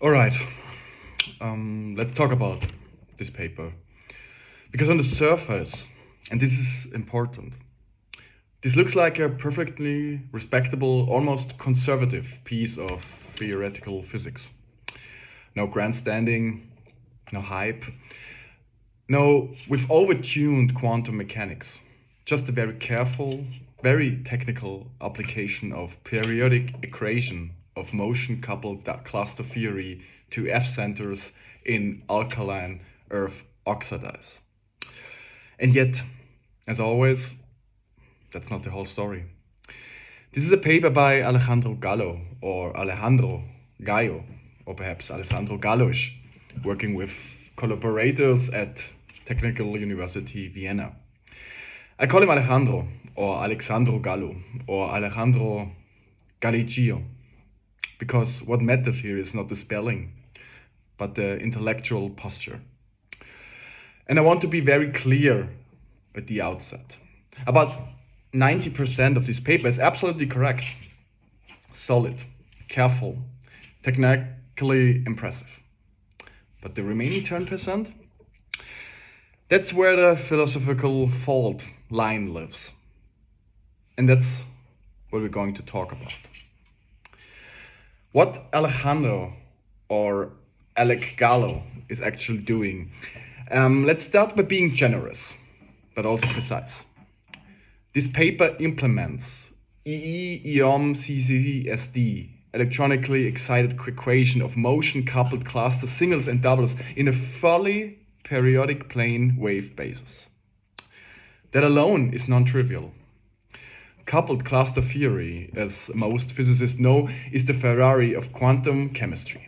All right, let's talk about this paper. Because on the surface, and this is important, this looks like a perfectly respectable, almost conservative piece of theoretical physics. No grandstanding, no hype, no, we've overtuned quantum mechanics. Just a very careful, very technical application of periodic equation of motion coupled cluster theory to F centers in alkaline earth oxidize. And yet, as always, that's not the whole story. This is a paper by Alejandro Gallo, or Alejandro Gallo, or perhaps Alessandro Galloish, working with collaborators at Technical University Vienna. I call him Alejandro, or Alexandro Gallo, or Alejandro Gallicchio, because what matters here is not the spelling, but the intellectual posture. And I want to be very clear at the outset. About 90% of this paper is absolutely correct, solid, careful, technically impressive. But the remaining 10%, that's where the philosophical fault line lives. And that's what we're going to talk about. What Alejandro or Alec Gallo is actually doing. Let's start by being generous, but also precise. This paper implements EE-EOM-CCSD, electronically excited equation of motion coupled cluster singles and doubles in a fully periodic plane wave basis. That alone is non-trivial. Coupled cluster theory, as most physicists know, is the Ferrari of quantum chemistry.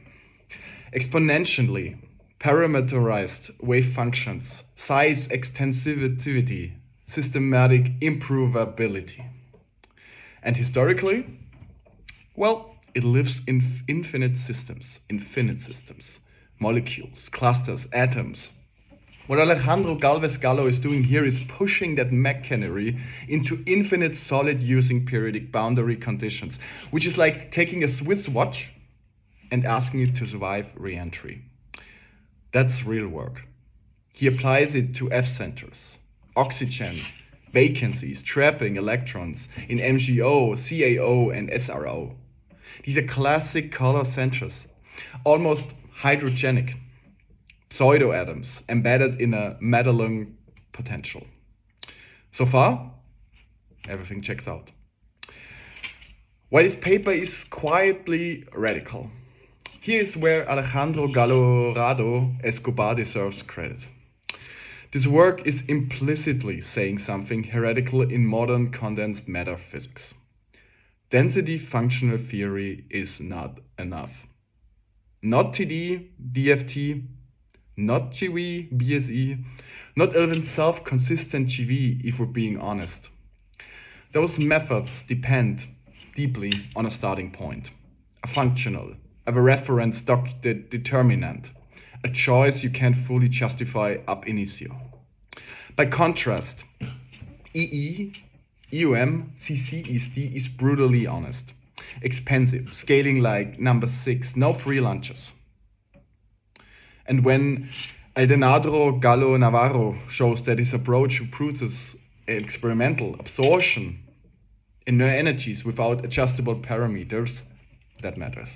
Exponentially parameterized wave functions, size extensivity, systematic improvability. And historically, well, it lives in infinite systems, molecules, clusters, atoms. What Alejandro Galvez Gallo is doing here is pushing that machinery into infinite solid using periodic boundary conditions, which is like taking a Swiss watch and asking it to survive re-entry. That's real work. He applies it to F centers, oxygen, vacancies, trapping electrons in MgO, CaO, and SRO. These are classic color centers, almost hydrogenic pseudo-atoms embedded in a Madelung potential. So far, everything checks out. Why this paper is quietly radical. Here is where Alejandro Galorado Escobar deserves credit. This work is implicitly saying something heretical in modern condensed matter physics. Density functional theory is not enough. Not TD, DFT, not GV, BSE, not even self-consistent GV if we're being honest. Those methods depend deeply on a starting point, a functional, a reference determinant, a choice you can't fully justify ab initio. By contrast, EE, EUM, CCESD is brutally honest, expensive, scaling like number 6, no free lunches. And when Aldenadro Gallo Navarro shows that his approach produces experimental absorption in energies without adjustable parameters, that matters.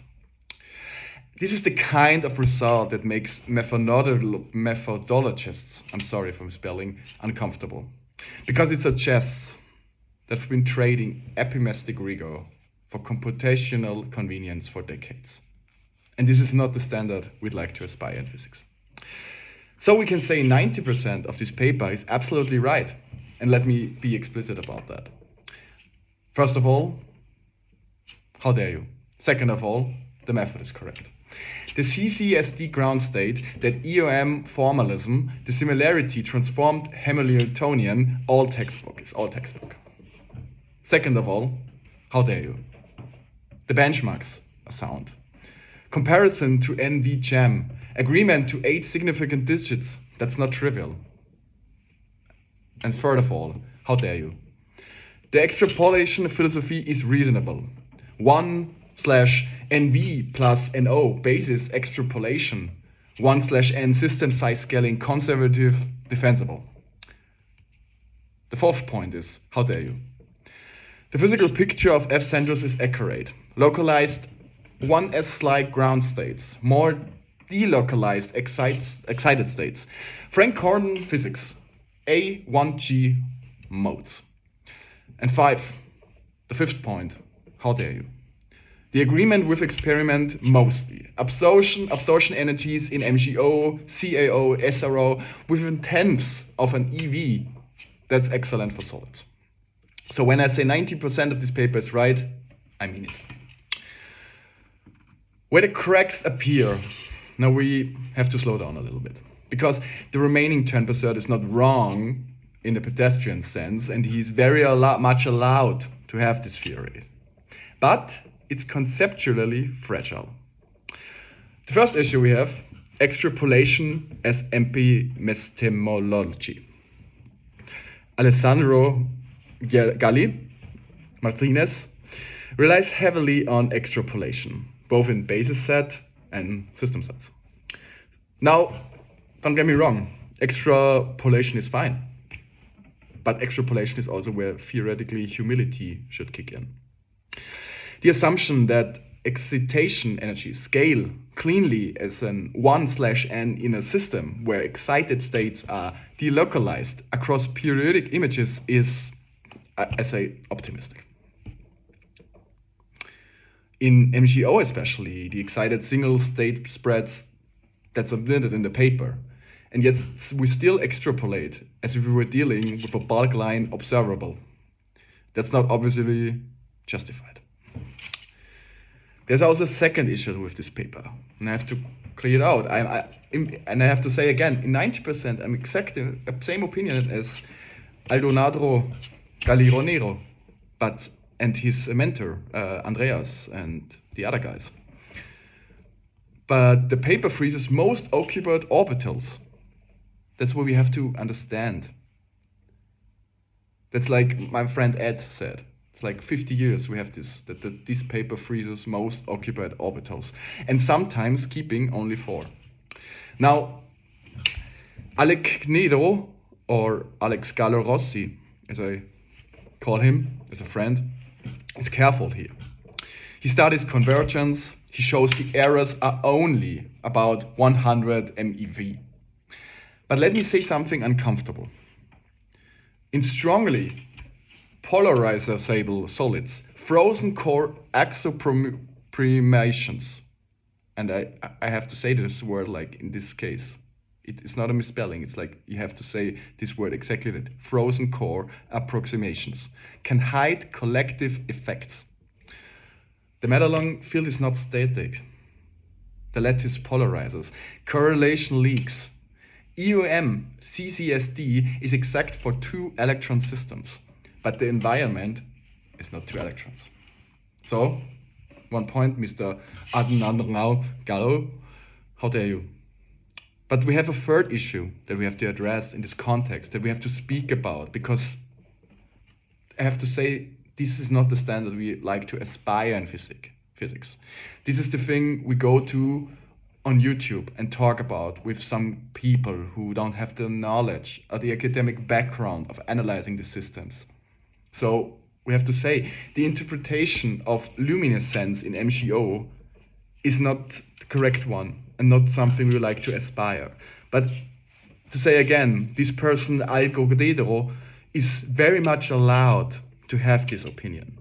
This is the kind of result that makes methodologists, I'm sorry for spelling, uncomfortable. Because it suggests that we've been trading epimistic rigor for computational convenience for decades. And this is not the standard we'd like to aspire in physics. So we can say 90% of this paper is absolutely right. And let me be explicit about that. First of all, how dare you? Second of all, the method is correct. The CCSD ground state, that EOM formalism, the similarity transformed Hamiltonian, all textbook. Second of all, how dare you? The benchmarks are sound. Comparison to NV-JAM, agreement to 8 significant digits, that's not trivial. And third of all, how dare you? The extrapolation philosophy is reasonable. 1 slash NV plus NO basis extrapolation 1 slash N system size scaling conservative defensible. The fourth point is, how dare you? The physical picture of F centers is accurate. Localized 1s-like ground states, more delocalized excited states. Frank Gordon physics, A1G modes. And the fifth point, how dare you? The agreement with experiment mostly. Absorption energies in MgO, CaO, SRO within tenths of an EV. That's excellent for solids. So when I say 90% of this paper is right, I mean it. Where the cracks appear, now we have to slow down a little bit. Because the remaining 10% is not wrong in the pedestrian sense, and he's very much allowed to have this theory. But it's conceptually fragile. The first issue we have, extrapolation as epistemology. Alessandro Galli Martinez relies heavily on extrapolation, both in basis set and system sets. Now, don't get me wrong, extrapolation is fine. But extrapolation is also where theoretically humility should kick in. The assumption that excitation energy scale cleanly as an 1/n in a system where excited states are delocalized across periodic images is, I say, optimistic. In MgO especially, the excited single state spreads that's omitted in the paper. And yet we still extrapolate as if we were dealing with a bulk line observable. That's not obviously justified. There's also a second issue with this paper, and I have to clear it out. And I have to say again, in 90%, I'm exactly the same opinion as Aldonado Gallironero, and his mentor, Andreas, and the other guys. But the paper freezes most occupied orbitals. That's what we have to understand. That's like my friend Ed said. It's like 50 years we have this paper freezes most occupied orbitals, and sometimes keeping only 4. Now, Alec Gnedo, or Alex Gallo Rossi, as I call him, as a friend, is careful here. He studies convergence. He shows the errors are only about 100 MeV. But let me say something uncomfortable. In strongly polarizable solids, frozen core exoprimations, and I have to say this word like in this case, it's not a misspelling, it's like you have to say this word exactly that, frozen core approximations, can hide collective effects. The Madelung field is not static. The lattice polarizes. Correlation leaks. EUM CCSD is exact for 2 electron systems, but the environment is not 2 electrons. So, one point, Mr. Aldonado Gallo, how dare you? But we have a third issue that we have to address in this context, that we have to speak about, because I have to say, this is not the standard we like to aspire in physics. This is the thing we go to on YouTube and talk about with some people who don't have the knowledge or the academic background of analyzing the systems. So we have to say the interpretation of luminescence in MgO is not the correct one and not something we like to aspire. But to say again, this person, Algo Gredero, is very much allowed to have this opinion.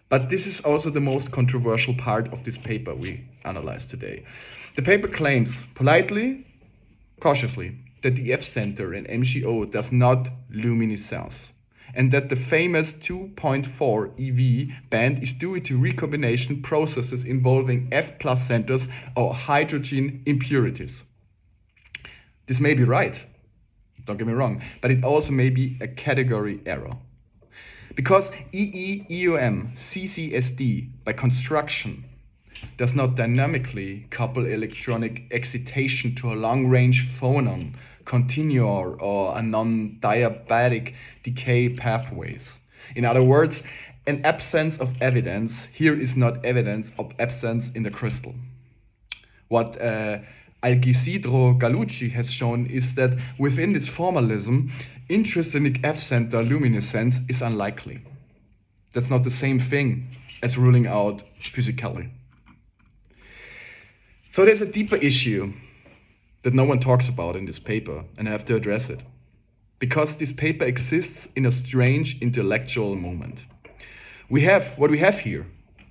But this is also the most controversial part of this paper we analyzed today. The paper claims, politely, cautiously, that the F center in MgO does not luminescence, and that the famous 2.4 EV band is due to recombination processes involving F+ centers or hydrogen impurities. This may be right, don't get me wrong, but it also may be a category error. Because EEUM CCSD by construction does not dynamically couple electronic excitation to a long-range phonon, continuor, or a non-diabatic decay pathways. In other words, An absence of evidence here is not evidence of absence in the crystal. What Algisidro Gallucci has shown is that within this formalism, intrinsic F-center luminescence is unlikely. That's not the same thing as ruling out physically. So there's a deeper issue that no one talks about in this paper, and I have to address it. Because this paper exists in a strange intellectual moment. We have what we have here,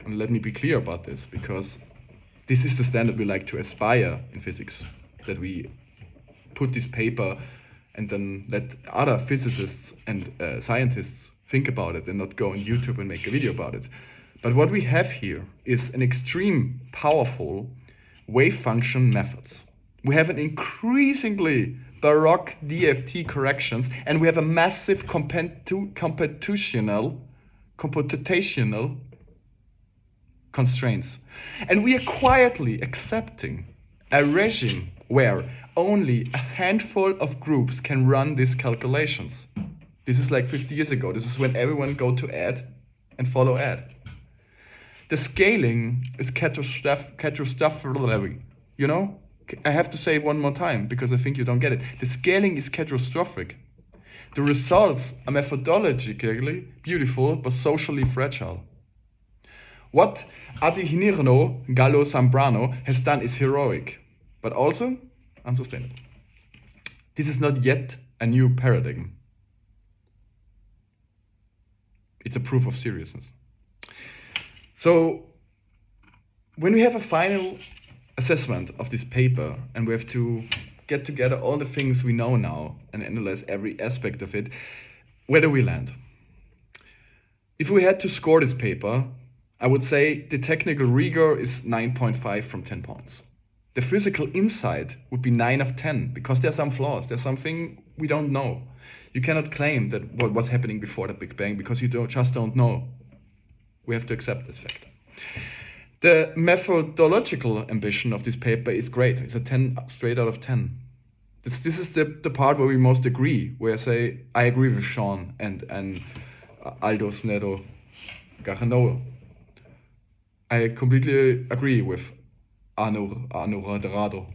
and let me be clear about this, because this is the standard we like to aspire in physics, that we put this paper and then let other physicists and scientists think about it and not go on YouTube and make a video about it. But what we have here is an extreme powerful wave function methods. We have an increasingly baroque DFT corrections, and we have a massive computational constraints. And we are quietly accepting a regime where only a handful of groups can run these calculations. This is like 50 years ago. This is when everyone go to ad and follow ad. The scaling is catastrophic. You know? I have to say it one more time because I think you don't get it. The scaling is catastrophic. The results are methodologically beautiful but socially fragile. What Adihirno Gallo Zambrano has done is heroic, but also unsustainable. This is not yet a new paradigm. It's a proof of seriousness. So, when we have a final assessment of this paper and we have to get together all the things we know now and analyze every aspect of it, where do we land? If we had to score this paper, I would say the technical rigor is 9.5 from 10 points. The physical insight would be 9 of 10 because there are some flaws. There's something we don't know. You cannot claim that what was happening before the Big Bang because you just don't know. We have to accept this fact. The methodological ambition of this paper is great. It's a 10 straight out of 10. This is the part where we most agree, where I say, I agree with Sean and Aldo Snedo Garanoa. I completely agree with Arno Raderado.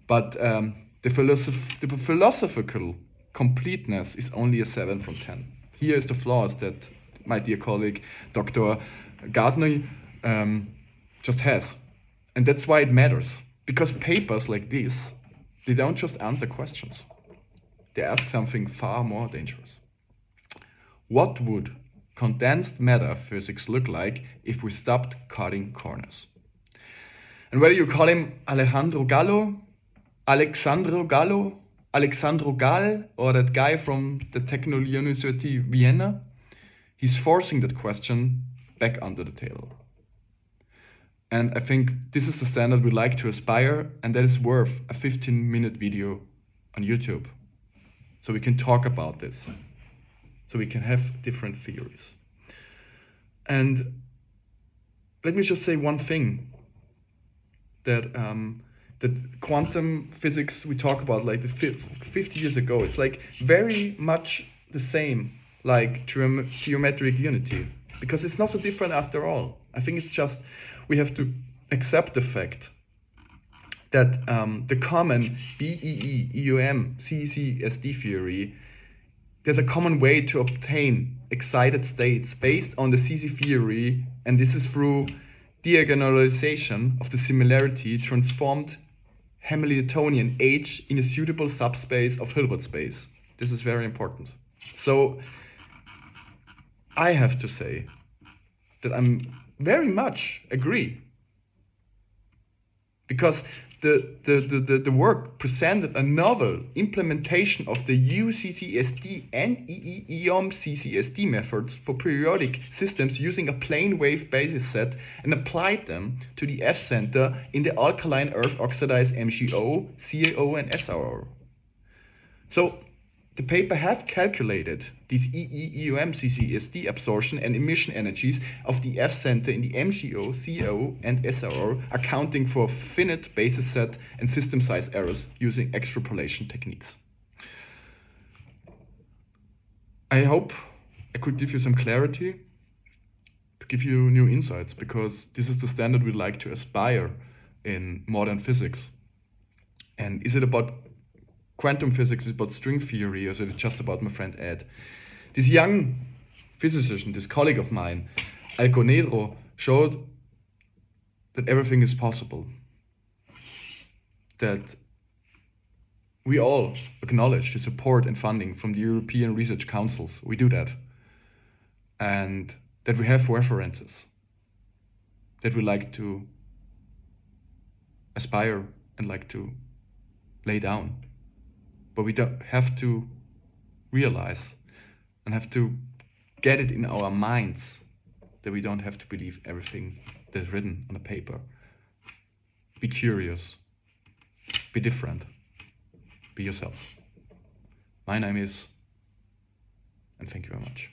But the philosophical completeness is only a 7 from 10. Here is the flaws that my dear colleague, Dr. Gardner, just has. And that's why it matters. Because papers like this, they don't just answer questions. They ask something far more dangerous. What would condensed matter physics look like if we stopped cutting corners? And whether you call him Alejandro Gallo, Alexandro Gallo, Alexandro Gall, or that guy from the Technical University Vienna, he's forcing that question back under the table. And I think this is the standard we like to aspire, and that is worth a 15-minute video on YouTube. So we can talk about this. So we can have different theories. And let me just say one thing, that quantum physics we talk about like 50 years ago, it's like very much the same like geometric unity, because it's not so different after all. I think it's just we have to accept the fact that the common BEE, EUM, CCSD theory, there's a common way to obtain excited states based on the CC theory, and this is through diagonalization of the similarity transformed Hamiltonian H in a suitable subspace of Hilbert space. This is very important. So I have to say that I'm very much agree, because the work presented a novel implementation of the UCCSD and EEOM CCSD methods for periodic systems using a plane wave basis set and applied them to the F center in the alkaline earth oxidized MgO, CaO, and SRO. So the paper have calculated these EEOM CCSD absorption and emission energies of the F center in the MgO, CaO, and SRO, accounting for finite basis set and system size errors using extrapolation techniques. I hope I could give you some clarity. give you new insights, because this is the standard we like to aspire in modern physics. And is it about quantum physics, is it about string theory, or is it just about my friend Ed? This young physician, this colleague of mine, Alconedro, showed that everything is possible. That we all acknowledge the support and funding from the European research councils. We do that. And that we have references that we like to aspire and like to lay down. But we don't have to realize and have to get it in our minds that we don't have to believe everything that's written on a paper. Be curious, be different, be yourself. My name is, and thank you very much.